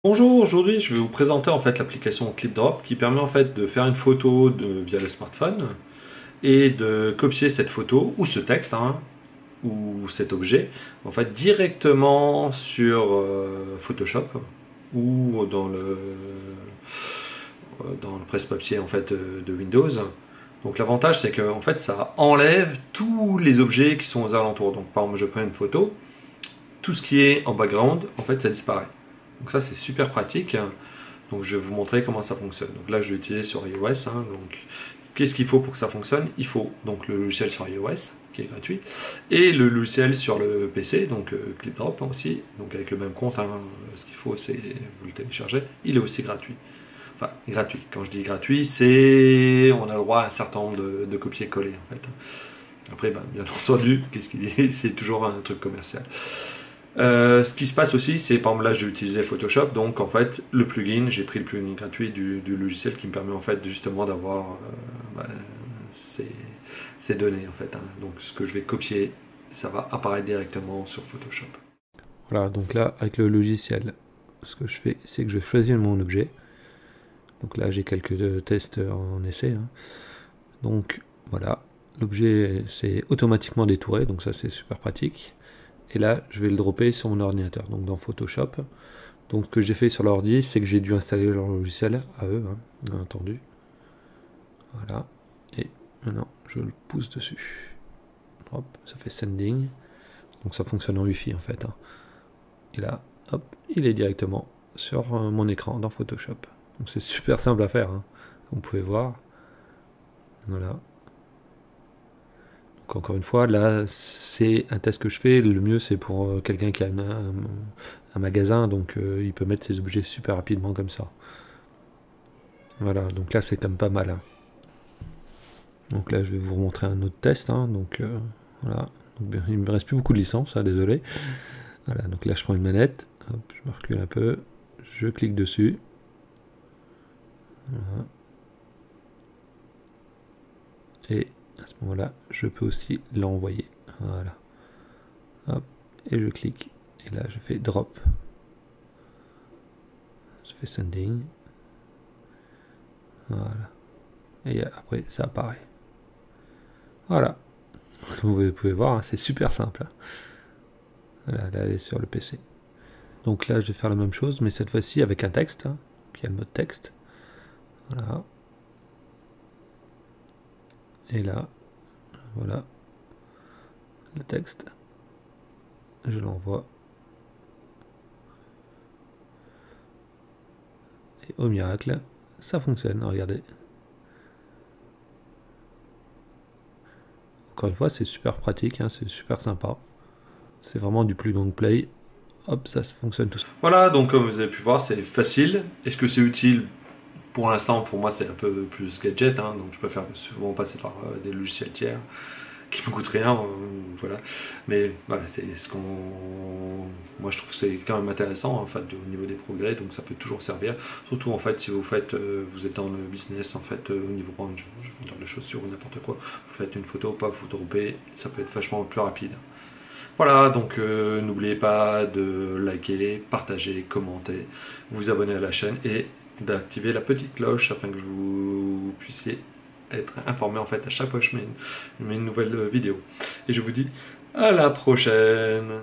Bonjour, aujourd'hui je vais vous présenter en fait l'application ClipDrop qui permet en fait de faire une photo via le smartphone et de copier cette photo ou ce texte ou cet objet en fait directement sur Photoshop ou dans le presse-papier en fait de Windows. Donc l'avantage c'est que en fait ça enlève tous les objets qui sont aux alentours. Donc par exemple je prends une photo, tout ce qui est en background en fait ça disparaît. Donc ça c'est super pratique. Donc je vais vous montrer comment ça fonctionne. Donc là je vais l'utiliser sur iOS. Donc qu'est-ce qu'il faut pour que ça fonctionne? Il faut donc le logiciel sur iOS qui est gratuit et le logiciel sur le PC, donc ClipDrop aussi, donc avec le même compte. Ce qu'il faut c'est vous le téléchargez. Il est aussi gratuit. Enfin gratuit. Quand je dis gratuit, c'est on a le droit à un certain nombre de copier-coller en fait. Après, bien entendu, qu'est-ce qu'il dit? C'est toujours un truc commercial. Ce qui se passe aussi, c'est par exemple là j'ai utilisé Photoshop, donc en fait le plugin, j'ai pris le plugin gratuit du logiciel qui me permet en fait justement d'avoir ces données en fait. Donc ce que je vais copier, ça va apparaître directement sur Photoshop. Voilà, donc là avec le logiciel, ce que je fais, c'est que je choisis mon objet. Donc là j'ai quelques tests en essai. Donc voilà, l'objet c'est automatiquement détouré, donc ça c'est super pratique. Et là, je vais le dropper sur mon ordinateur, donc dans Photoshop. Donc ce que j'ai fait sur l'ordi, c'est que j'ai dû installer leur logiciel à eux, bien entendu. Voilà. Et maintenant, je le pousse dessus. Hop, ça fait sending. Donc ça fonctionne en Wi-Fi en fait. Et là, hop, il est directement sur mon écran dans Photoshop. Donc c'est super simple à faire, comme vous pouvez voir. Voilà. Donc encore une fois, là, c'est un test que je fais. Le mieux, c'est pour quelqu'un qui a un magasin, donc il peut mettre ses objets super rapidement comme ça. Voilà, donc là, c'est quand même pas mal. Donc là, je vais vous montrer un autre test. Donc voilà, donc, il me reste plus beaucoup de licences, désolé. Voilà, donc là, je prends une manette. Hop, je me recule un peu. Je clique dessus. Voilà. Et à ce moment-là, je peux aussi l'envoyer. Voilà. Hop, et je clique. Et là, je fais drop. Je fais sending. Voilà. Et après, ça apparaît. Voilà. Comme vous pouvez voir, c'est super simple. Voilà, là, elle est sur le PC. Donc là, je vais faire la même chose, mais cette fois-ci avec un texte. Qui a le mode texte. Voilà. Et là, voilà. Le texte. Je l'envoie. Et au miracle, ça fonctionne. Regardez. Encore une fois, c'est super pratique, c'est super sympa. C'est vraiment du plug and play. Hop, ça fonctionne tout seul. Voilà, donc comme vous avez pu voir, c'est facile. Est-ce que c'est utile? Pour l'instant, pour moi, c'est un peu plus gadget, donc je préfère souvent passer par des logiciels tiers qui me coûtent rien, voilà. Mais voilà, c'est ce qu'on... Moi, je trouve que c'est quand même intéressant, en fait, au niveau des progrès, donc ça peut toujours servir. Surtout, en fait, si vous faites, vous êtes dans le business, en fait, au niveau, je vais dire les chaussures ou n'importe quoi, vous faites une photo, pas vous dropper, ça peut être vachement plus rapide. Voilà, donc n'oubliez pas de liker, partager, commenter, vous abonner à la chaîne et d'activer la petite cloche afin que vous puissiez être informé en fait à chaque fois que je mets une nouvelle vidéo. Et je vous dis à la prochaine!